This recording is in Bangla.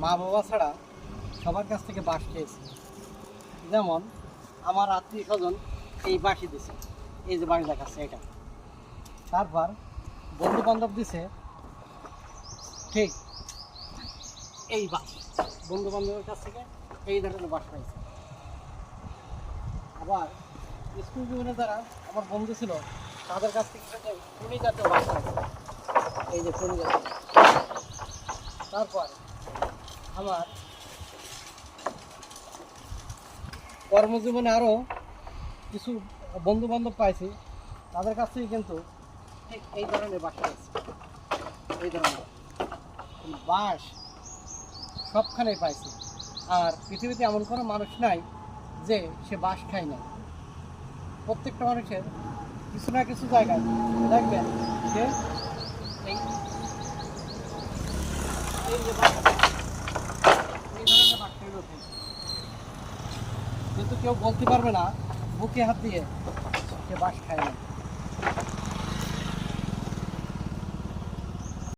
মা বাবা ছাড়া সবার কাছ থেকে বাঁশ খেয়েছি। যেমন আমার আত্মীয় স্বজন এই বাঁশি দিছে, এই যে বাঁশ দেখাচ্ছে এটা। তারপর বন্ধু বান্ধব দিছে ঠিক এই বাঁশ, বন্ধু বান্ধবের কাছ থেকে এই ধরনের বাঁশ পাইছে। আবার স্কুল জীবনে যারা আমার বন্ধু ছিল তাদের কাছ থেকে টুনি জাতীয় বাঁশ পাইছে, এই যে টুনি জাতীয়। তারপর আমার কর্মজীবনে আরও কিছু বন্ধু বান্ধব পাইছি, তাদের কাছ থেকে কিন্তু ঠিক এই ধরনের বাঁশ পাইছি। এই ধরনের বাঁশ সবখানেই পাইছি। আর পৃথিবীতে এমন কোনো মানুষ নাই যে সে বাঁশ খায় না। প্রত্যেকটা মানুষের কিছু না কিছু জায়গায় দেখবেন যে এই যে বাঁশ, এই ধরনের বাঁশ খেয়ে ওঠে, কিন্তু কেউ বলতে পারবে না বুকে হাত দিয়ে সে বাঁশ খায় না।